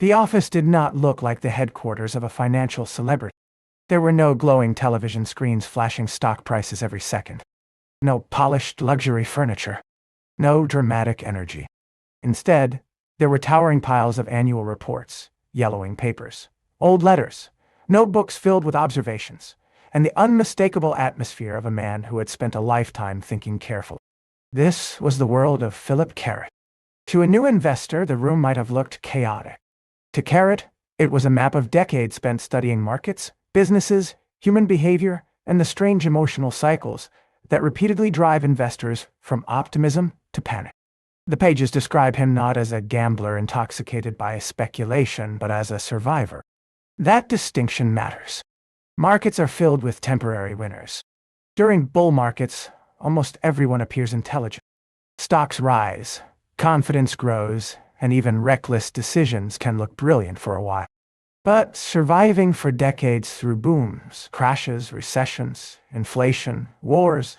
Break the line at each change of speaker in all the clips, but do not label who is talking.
The office did not look like the headquarters of a financial celebrity. There were no glowing television screens flashing stock prices every second. No polished luxury furniture. No dramatic energy. Instead, there were towering piles of annual reports, yellowing papers, old letters, notebooks filled with observations, and the unmistakable atmosphere of a man who had spent a lifetime thinking carefully. This was the world of Philip Carret. To a new investor, the room might have looked chaotic. To Carret, it was a map of decades spent studying markets, businesses, human behavior, and the strange emotional cycles that repeatedly drive investors from optimism to panic. The pages describe him not as a gambler intoxicated by speculation, but as a survivor. That distinction matters. Markets are filled with temporary winners. During bull markets, almost everyone appears intelligent. Stocks rise, confidence grows, and even reckless decisions can look brilliant for a while. But surviving for decades through booms, crashes, recessions, inflation, wars,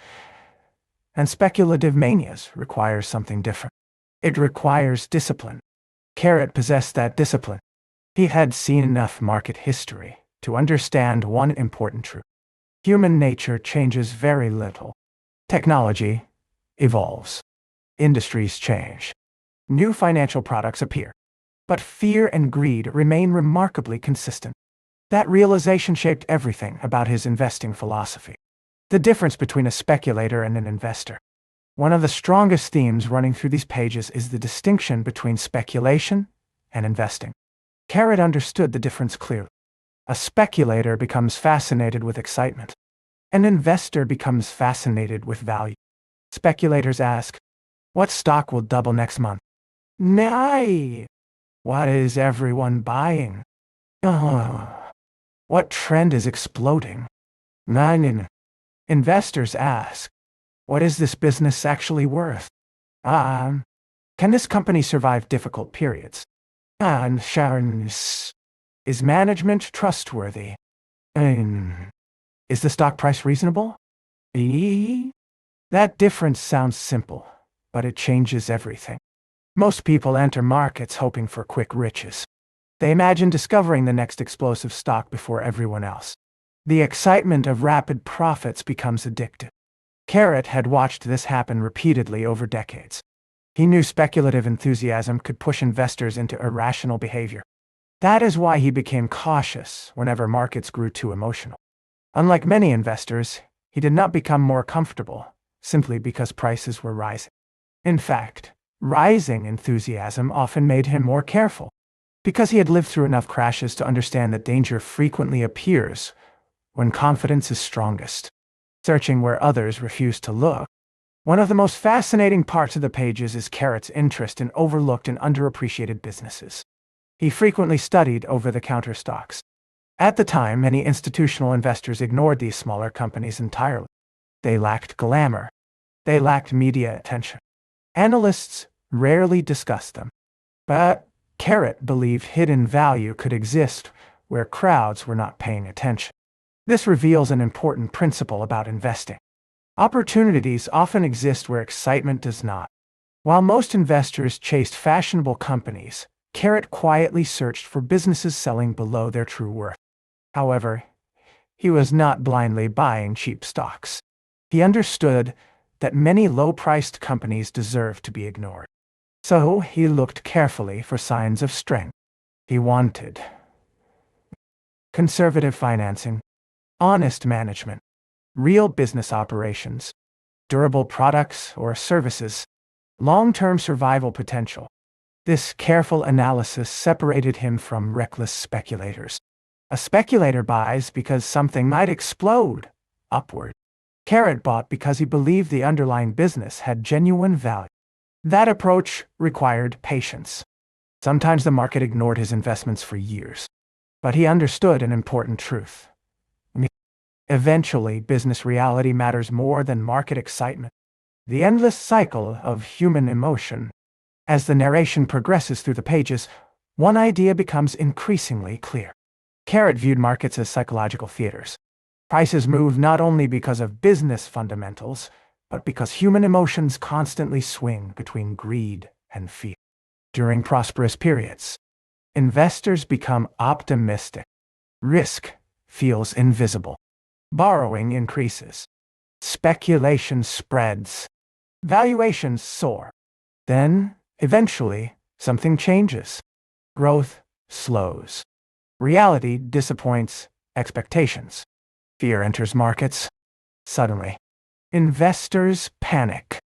and speculative manias requires something different. It requires discipline. Carret possessed that discipline. He had seen enough market history to understand one important truth. Human nature changes very little. Technology evolves. Industries change. New financial products appear. But fear and greed remain remarkably consistent. That realization shaped everything about his investing philosophy. The difference between a speculator and an investor. One of the strongest themes running through these pages is the distinction between speculation and investing. Carret understood the difference clearly. A speculator becomes fascinated with excitement. An investor becomes fascinated with value. Speculators ask, what stock will double next month? Nay. What is everyone buying? What trend is exploding? Nine. Investors ask, what is this business actually worth? Can this company survive difficult periods? And Sharon's, is management trustworthy? Is the stock price reasonable? That difference sounds simple, but it changes everything. Most people enter markets hoping for quick riches. They imagine discovering the next explosive stock before everyone else. The excitement of rapid profits becomes addictive. Carret had watched this happen repeatedly over decades. He knew speculative enthusiasm could push investors into irrational behavior. That is why he became cautious whenever markets grew too emotional. Unlike many investors, he did not become more comfortable simply because prices were rising. In fact, rising enthusiasm often made him more careful, because he had lived through enough crashes to understand that danger frequently appears when confidence is strongest, searching where others refuse to look. One of the most fascinating parts of the pages is Carret's interest in overlooked and underappreciated businesses. He frequently studied over-the-counter stocks. At the time, many institutional investors ignored these smaller companies entirely. They lacked glamour. They lacked media attention. Analysts rarely discussed them. But Carret believed hidden value could exist where crowds were not paying attention. This reveals an important principle about investing. Opportunities often exist where excitement does not. While most investors chased fashionable companies, Carret quietly searched for businesses selling below their true worth. However, he was not blindly buying cheap stocks. He understood that many low-priced companies deserve to be ignored. So he looked carefully for signs of strength. He wanted conservative financing, honest management, real business operations, durable products or services, long-term survival potential. This careful analysis separated him from reckless speculators. A speculator buys because something might explode upward. Carret bought because he believed the underlying business had genuine value. That approach required patience. Sometimes the market ignored his investments for years. But he understood an important truth. Eventually, business reality matters more than market excitement. The endless cycle of human emotion. As the narration progresses through the pages, one idea becomes increasingly clear. Carret viewed markets as psychological theaters. Prices move not only because of business fundamentals, but because human emotions constantly swing between greed and fear. During prosperous periods, Investors become optimistic. Risk feels invisible. Borrowing increases. Speculation spreads. Valuations soar. Then, eventually, something changes. Growth slows. Reality disappoints expectations. Fear enters markets. Suddenly, investors panic.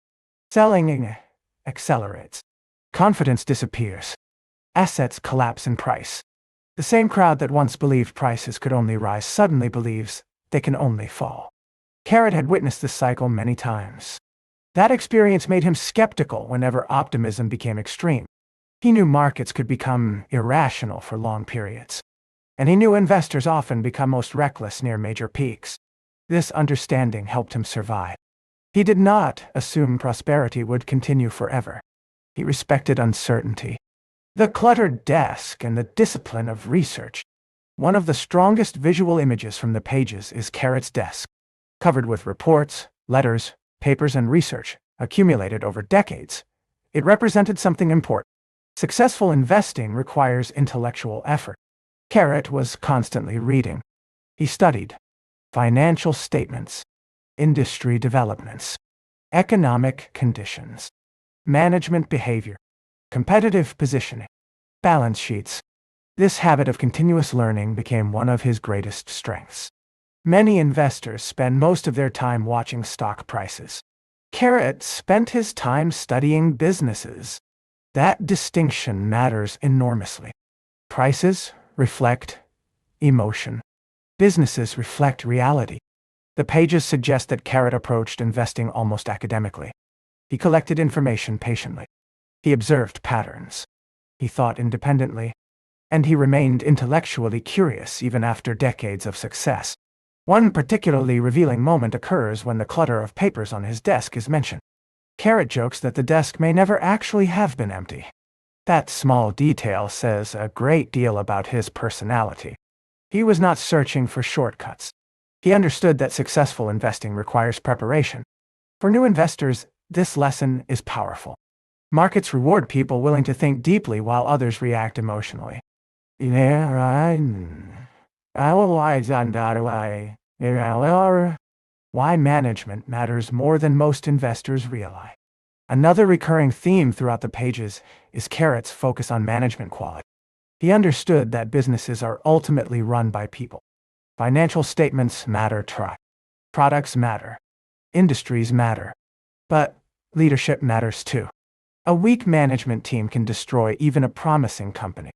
Selling accelerates. Confidence disappears. Assets collapse in price. The same crowd that once believed prices could only rise suddenly believes they can only fall. Carret had witnessed this cycle many times. That experience made him skeptical whenever optimism became extreme. He knew markets could become irrational for long periods. And he knew investors often become most reckless near major peaks. This understanding helped him survive. He did not assume prosperity would continue forever. He respected uncertainty. The cluttered desk and the discipline of research. One of the strongest visual images from the pages is Carret's desk, covered with reports, letters, papers, and research accumulated over decades. It represented something important. Successful investing requires intellectual effort. Carret was constantly reading. He studied financial statements, industry developments, economic conditions, management behavior, competitive positioning, balance sheets. This habit of continuous learning became one of his greatest strengths. Many investors spend most of their time watching stock prices. Carret spent his time studying businesses. That distinction matters enormously. Prices reflect emotion. Businesses reflect reality. The pages suggest that Carret approached investing almost academically. He collected information patiently. He observed patterns. He thought independently. And he remained intellectually curious even after decades of success. One particularly revealing moment occurs when the clutter of papers on his desk is mentioned. Carret jokes that the desk may never actually have been empty. That small detail says a great deal about his personality. He was not searching for shortcuts. He understood that successful investing requires preparation. For new investors, this lesson is powerful. Markets reward people willing to think deeply while others react emotionally. Yeah, right. Why management matters more than most investors realize. Another recurring theme throughout the pages is Carret's focus on management quality. He understood that businesses are ultimately run by people. Financial statements matter, products matter, industries matter, but leadership matters too. A weak management team can destroy even a promising company.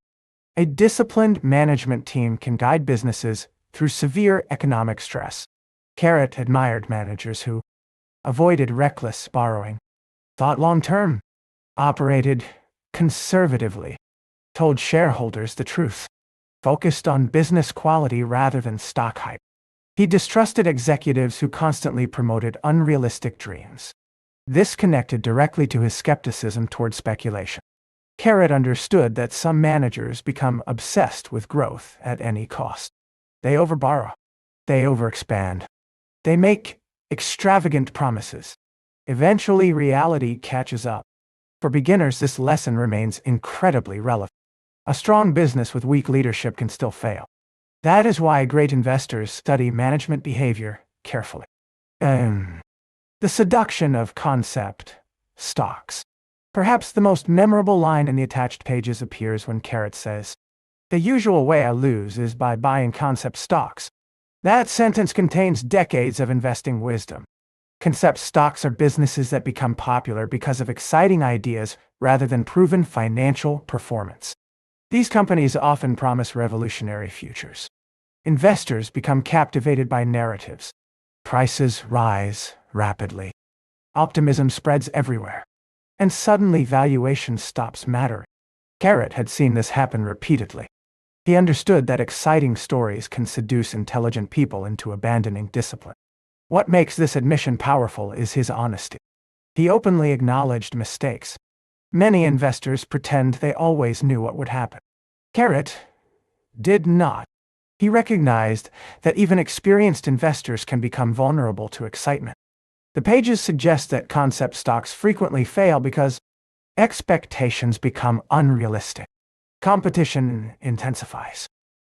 A disciplined management team can guide businesses through severe economic stress. Carret admired managers who avoided reckless borrowing, thought long-term, operated conservatively, told shareholders the truth, focused on business quality rather than stock hype. He distrusted executives who constantly promoted unrealistic dreams. This connected directly to his skepticism toward speculation. Carret understood that some managers become obsessed with growth at any cost. They overborrow. They overexpand. They make extravagant promises. Eventually, reality catches up. For beginners, this lesson remains incredibly relevant. A strong business with weak leadership can still fail. That is why great investors study management behavior carefully. The seduction of concept stocks. Perhaps the most memorable line in the attached pages appears when Carret says, "The usual way I lose is by buying concept stocks." That sentence contains decades of investing wisdom. Concept stocks are businesses that become popular because of exciting ideas rather than proven financial performance. These companies often promise revolutionary futures. Investors become captivated by narratives. Prices rise rapidly. Optimism spreads everywhere. And suddenly valuation stops mattering. Carret had seen this happen repeatedly. He understood that exciting stories can seduce intelligent people into abandoning discipline. What makes this admission powerful is his honesty. He openly acknowledged mistakes. Many investors pretend they always knew what would happen. Carret did not. He recognized that even experienced investors can become vulnerable to excitement. The pages suggest that concept stocks frequently fail because expectations become unrealistic. Competition intensifies.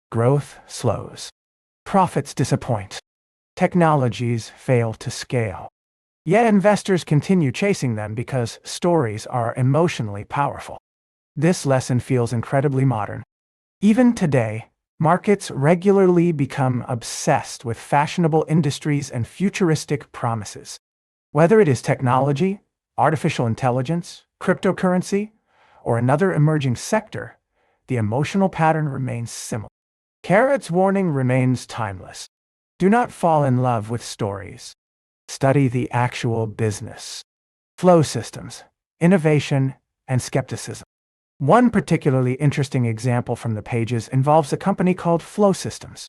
Growth slows. Profits disappoint. Technologies fail to scale. Yet investors continue chasing them because stories are emotionally powerful. This lesson feels incredibly modern. Even today, markets regularly become obsessed with fashionable industries and futuristic promises. Whether it is technology, artificial intelligence, cryptocurrency, or another emerging sector, the emotional pattern remains similar. Carret's warning remains timeless. Do not fall in love with stories. Study the actual business. Flow systems, innovation, and skepticism. One particularly interesting example from the pages involves a company called Flow Systems.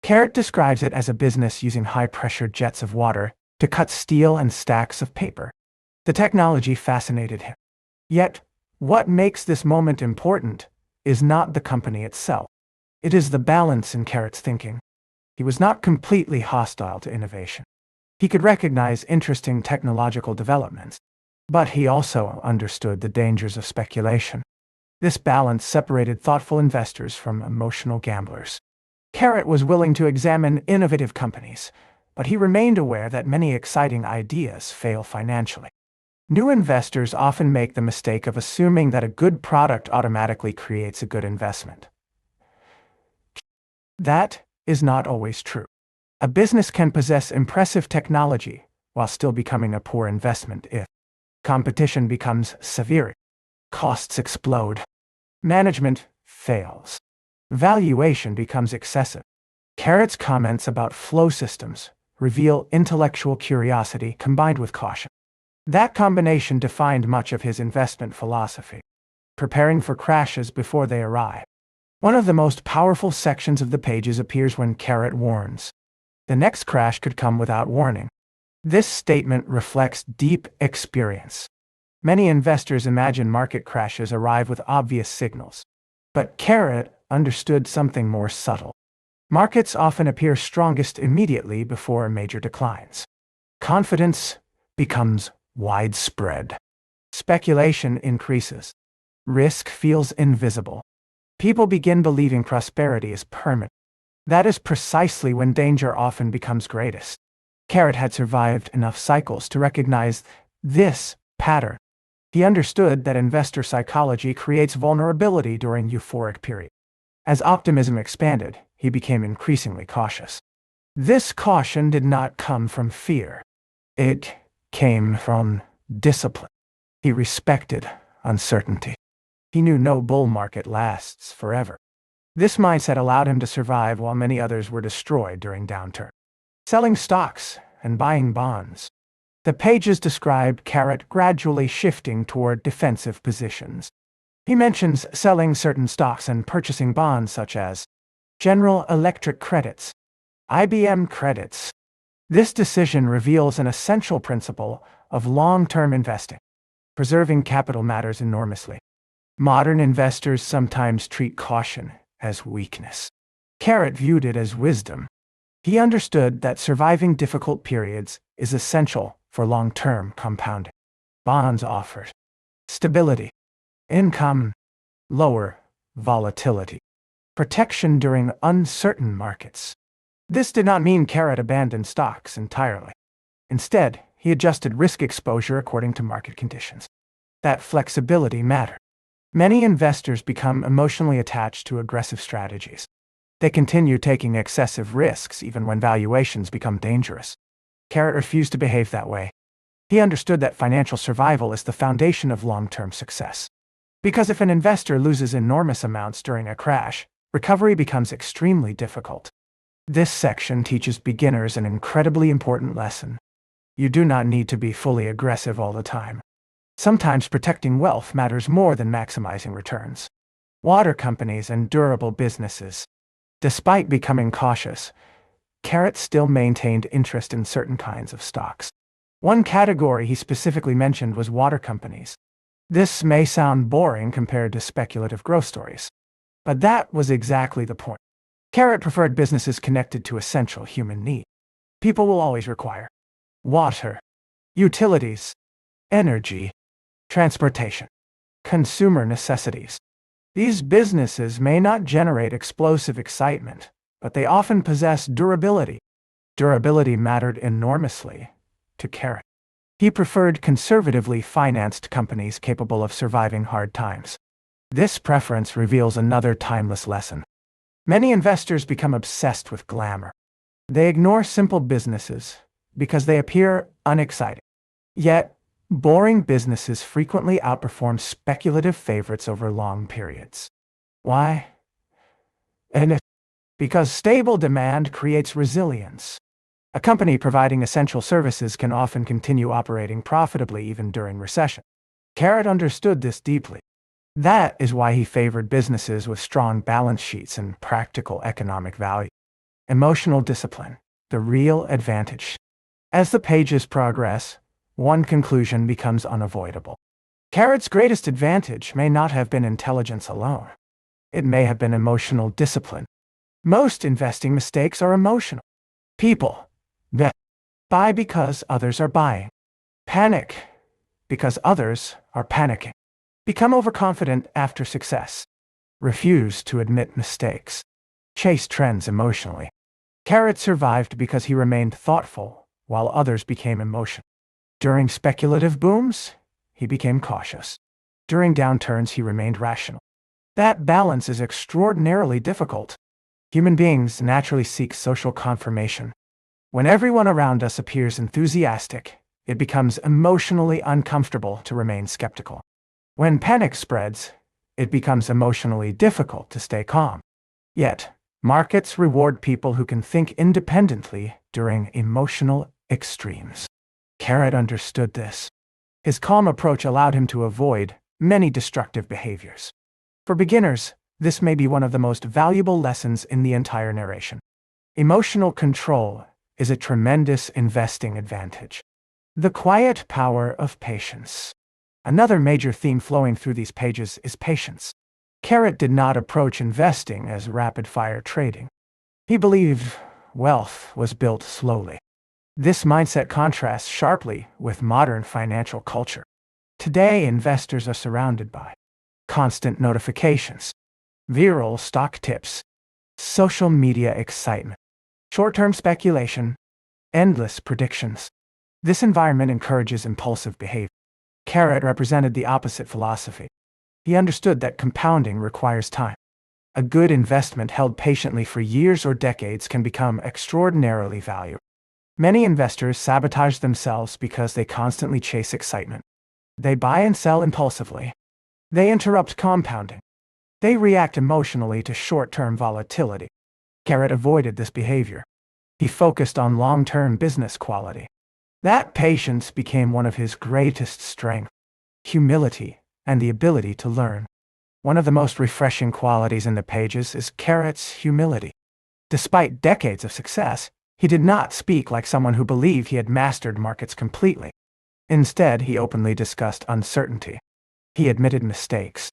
Carret describes it as a business using high-pressure jets of water to cut steel and stacks of paper. The technology fascinated him. Yet, what makes this moment important is not the company itself. It is the balance in Carret's thinking. He was not completely hostile to innovation. He could recognize interesting technological developments, but he also understood the dangers of speculation. This balance separated thoughtful investors from emotional gamblers. Carret was willing to examine innovative companies, but he remained aware that many exciting ideas fail financially. New investors often make the mistake of assuming that a good product automatically creates a good investment. That is not always true. A business can possess impressive technology while still becoming a poor investment if competition becomes severe, costs explode, management fails, valuation becomes excessive. Carret's comments about flow systems reveal intellectual curiosity combined with caution. That combination defined much of his investment philosophy, preparing for crashes before they arrive. One of the most powerful sections of the pages appears when Carret warns. The next crash could come without warning. This statement reflects deep experience. Many investors imagine market crashes arrive with obvious signals. But Carret understood something more subtle. Markets often appear strongest immediately before major declines. Confidence becomes widespread. Speculation increases. Risk feels invisible. People begin believing prosperity is permanent. That is precisely when danger often becomes greatest. Carret had survived enough cycles to recognize this pattern. He understood that investor psychology creates vulnerability during euphoric periods. As optimism expanded, he became increasingly cautious. This caution did not come from fear. It came from discipline. He respected uncertainty. He knew no bull market lasts forever. This mindset allowed him to survive while many others were destroyed during downturn. Selling stocks and buying bonds. The pages described Carret gradually shifting toward defensive positions. He mentions selling certain stocks and purchasing bonds such as General Electric credits, IBM credits. This decision reveals an essential principle of long-term investing. Preserving capital matters enormously. Modern investors sometimes treat caution as weakness. Carret viewed it as wisdom. He understood that surviving difficult periods is essential for long-term compounding. Bonds offered stability, income, lower volatility, protection during uncertain markets. This did not mean Carret abandoned stocks entirely. Instead, he adjusted risk exposure according to market conditions. That flexibility mattered. Many investors become emotionally attached to aggressive strategies. They continue taking excessive risks even when valuations become dangerous. Carret refused to behave that way. He understood that financial survival is the foundation of long-term success. Because if an investor loses enormous amounts during a crash, recovery becomes extremely difficult. This section teaches beginners an incredibly important lesson. You do not need to be fully aggressive all the time. Sometimes protecting wealth matters more than maximizing returns. Water companies and durable businesses. Despite becoming cautious, Carret still maintained interest in certain kinds of stocks. One category he specifically mentioned was water companies. This may sound boring compared to speculative growth stories, but that was exactly the point. Carret preferred businesses connected to essential human needs. People will always require water, utilities, energy, transportation, consumer necessities. These businesses may not generate explosive excitement, but they often possess durability. Durability mattered enormously to Carret. He preferred conservatively financed companies capable of surviving hard times. This preference reveals another timeless lesson. Many investors become obsessed with glamour. They ignore simple businesses because they appear unexciting. Yet, boring businesses frequently outperform speculative favorites over long periods. Why? Because stable demand creates resilience. A company providing essential services can often continue operating profitably even during recession. Carret understood this deeply. That is why he favored businesses with strong balance sheets and practical economic value. Emotional discipline, the real advantage. As the pages progress, one conclusion becomes unavoidable. Carret's greatest advantage may not have been intelligence alone. It may have been emotional discipline. Most investing mistakes are emotional. People buy because others are buying. Panic because others are panicking. Become overconfident after success. Refuse to admit mistakes. Chase trends emotionally. Carret survived because he remained thoughtful, while others became emotional. During speculative booms, he became cautious. During downturns, he remained rational. That balance is extraordinarily difficult. Human beings naturally seek social confirmation. When everyone around us appears enthusiastic, it becomes emotionally uncomfortable to remain skeptical. When panic spreads, it becomes emotionally difficult to stay calm. Yet, markets reward people who can think independently during emotional extremes. Carret understood this. His calm approach allowed him to avoid many destructive behaviors. For beginners, this may be one of the most valuable lessons in the entire narration. Emotional control is a tremendous investing advantage. The quiet power of patience. Another major theme flowing through these pages is patience. Carret did not approach investing as rapid-fire trading. He believed wealth was built slowly. This mindset contrasts sharply with modern financial culture. Today, investors are surrounded by constant notifications, viral stock tips, social media excitement, short-term speculation, endless predictions. This environment encourages impulsive behavior. Carret represented the opposite philosophy. He understood that compounding requires time. A good investment held patiently for years or decades can become extraordinarily valuable. Many investors sabotage themselves because they constantly chase excitement. They buy and sell impulsively. They interrupt compounding. They react emotionally to short-term volatility. Carret avoided this behavior. He focused on long-term business quality. That patience became one of his greatest strengths. Humility and the ability to learn. One of the most refreshing qualities in the pages is Carret's humility. Despite decades of success, he did not speak like someone who believed he had mastered markets completely. Instead, he openly discussed uncertainty. He admitted mistakes.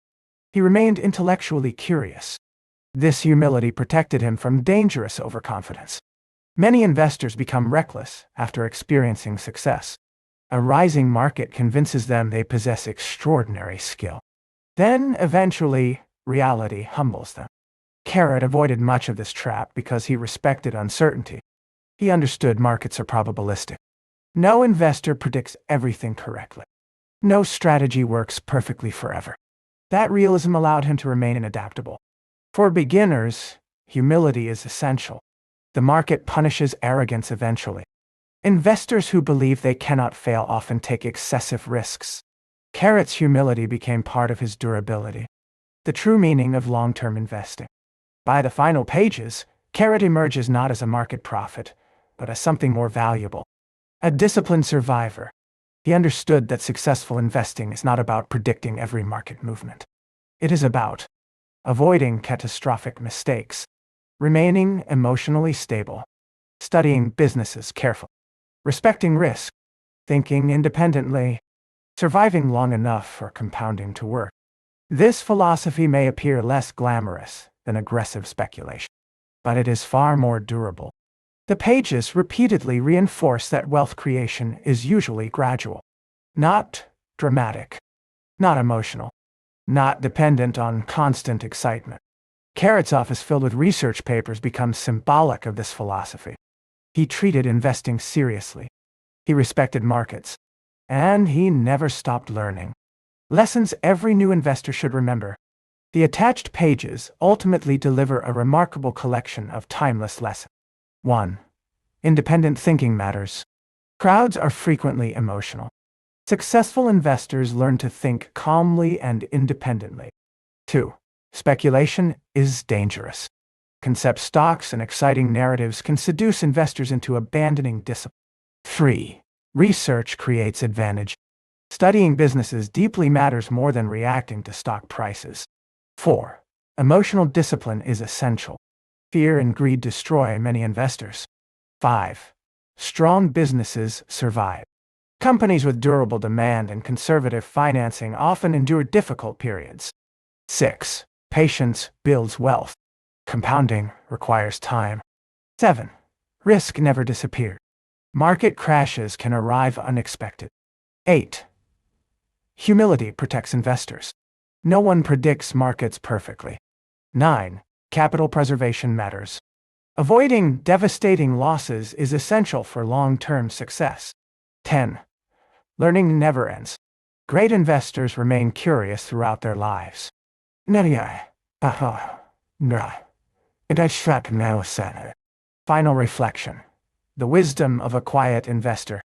He remained intellectually curious. This humility protected him from dangerous overconfidence. Many investors become reckless after experiencing success. A rising market convinces them they possess extraordinary skill. Then, eventually, reality humbles them. Carret avoided much of this trap because he respected uncertainty. He understood markets are probabilistic. No investor predicts everything correctly. No strategy works perfectly forever. That realism allowed him to remain adaptable. For beginners, humility is essential. The market punishes arrogance eventually. Investors who believe they cannot fail often take excessive risks. Carret's humility became part of his durability. The true meaning of long-term investing. By the final pages, Carret emerges not as a market prophet, but as something more valuable. A disciplined survivor. He understood that successful investing is not about predicting every market movement. It is about avoiding catastrophic mistakes, remaining emotionally stable, studying businesses carefully, respecting risk, thinking independently, surviving long enough for compounding to work. This philosophy may appear less glamorous than aggressive speculation, but it is far more durable. The pages repeatedly reinforce that wealth creation is usually gradual, not dramatic, not emotional. not dependent on constant excitement. Carret's office filled with research papers becomes symbolic of this philosophy. He treated investing seriously. He respected markets. And he never stopped learning. Lessons every new investor should remember. The attached pages ultimately deliver a remarkable collection of timeless lessons. 1. Independent thinking matters. Crowds are frequently emotional. Successful investors learn to think calmly and independently. 2. Speculation is dangerous. Concept stocks and exciting narratives can seduce investors into abandoning discipline. 3. Research creates advantage. Studying businesses deeply matters more than reacting to stock prices. 4. Emotional discipline is essential. Fear and greed destroy many investors. 5. Strong businesses survive. Companies with durable demand and conservative financing often endure difficult periods. 6. Patience builds wealth. Compounding requires time. 7. Risk never disappears. Market crashes can arrive unexpected. 8. Humility protects investors. No one predicts markets perfectly. 9. Capital preservation matters. Avoiding devastating losses is essential for long-term success. 10. Learning never ends. Great investors remain curious throughout their lives. Final reflection. The wisdom of a quiet investor.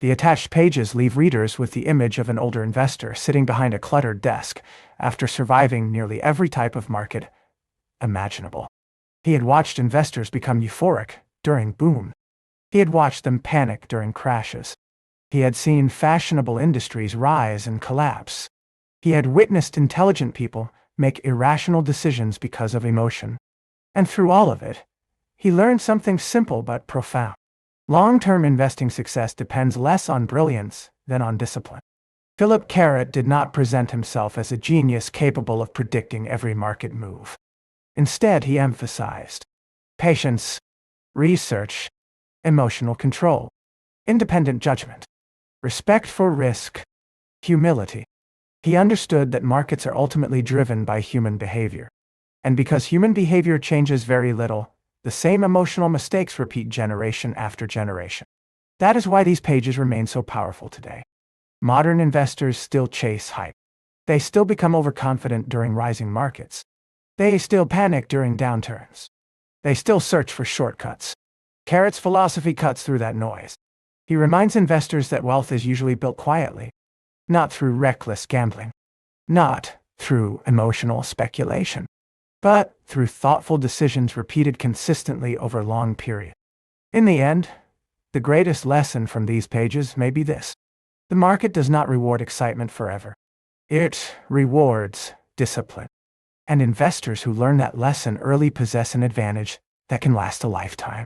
The attached pages leave readers with the image of an older investor sitting behind a cluttered desk after surviving nearly every type of market imaginable. He had watched investors become euphoric during boom. He had watched them panic during crashes. He had seen fashionable industries rise and collapse. He had witnessed intelligent people make irrational decisions because of emotion. And through all of it, he learned something simple but profound. Long-term investing success depends less on brilliance than on discipline. Philip Carret did not present himself as a genius capable of predicting every market move. Instead, he emphasized patience, research, emotional control, independent judgment, respect for risk, humility. He understood that markets are ultimately driven by human behavior. And because human behavior changes very little, the same emotional mistakes repeat generation after generation. That is why these pages remain so powerful today. Modern investors still chase hype. They still become overconfident during rising markets. They still panic during downturns. They still search for shortcuts. Carret's philosophy cuts through that noise. He reminds investors that wealth is usually built quietly, not through reckless gambling, not through emotional speculation, but through thoughtful decisions repeated consistently over long periods. In the end, the greatest lesson from these pages may be this. The market does not reward excitement forever. It rewards discipline. And investors who learn that lesson early possess an advantage that can last a lifetime.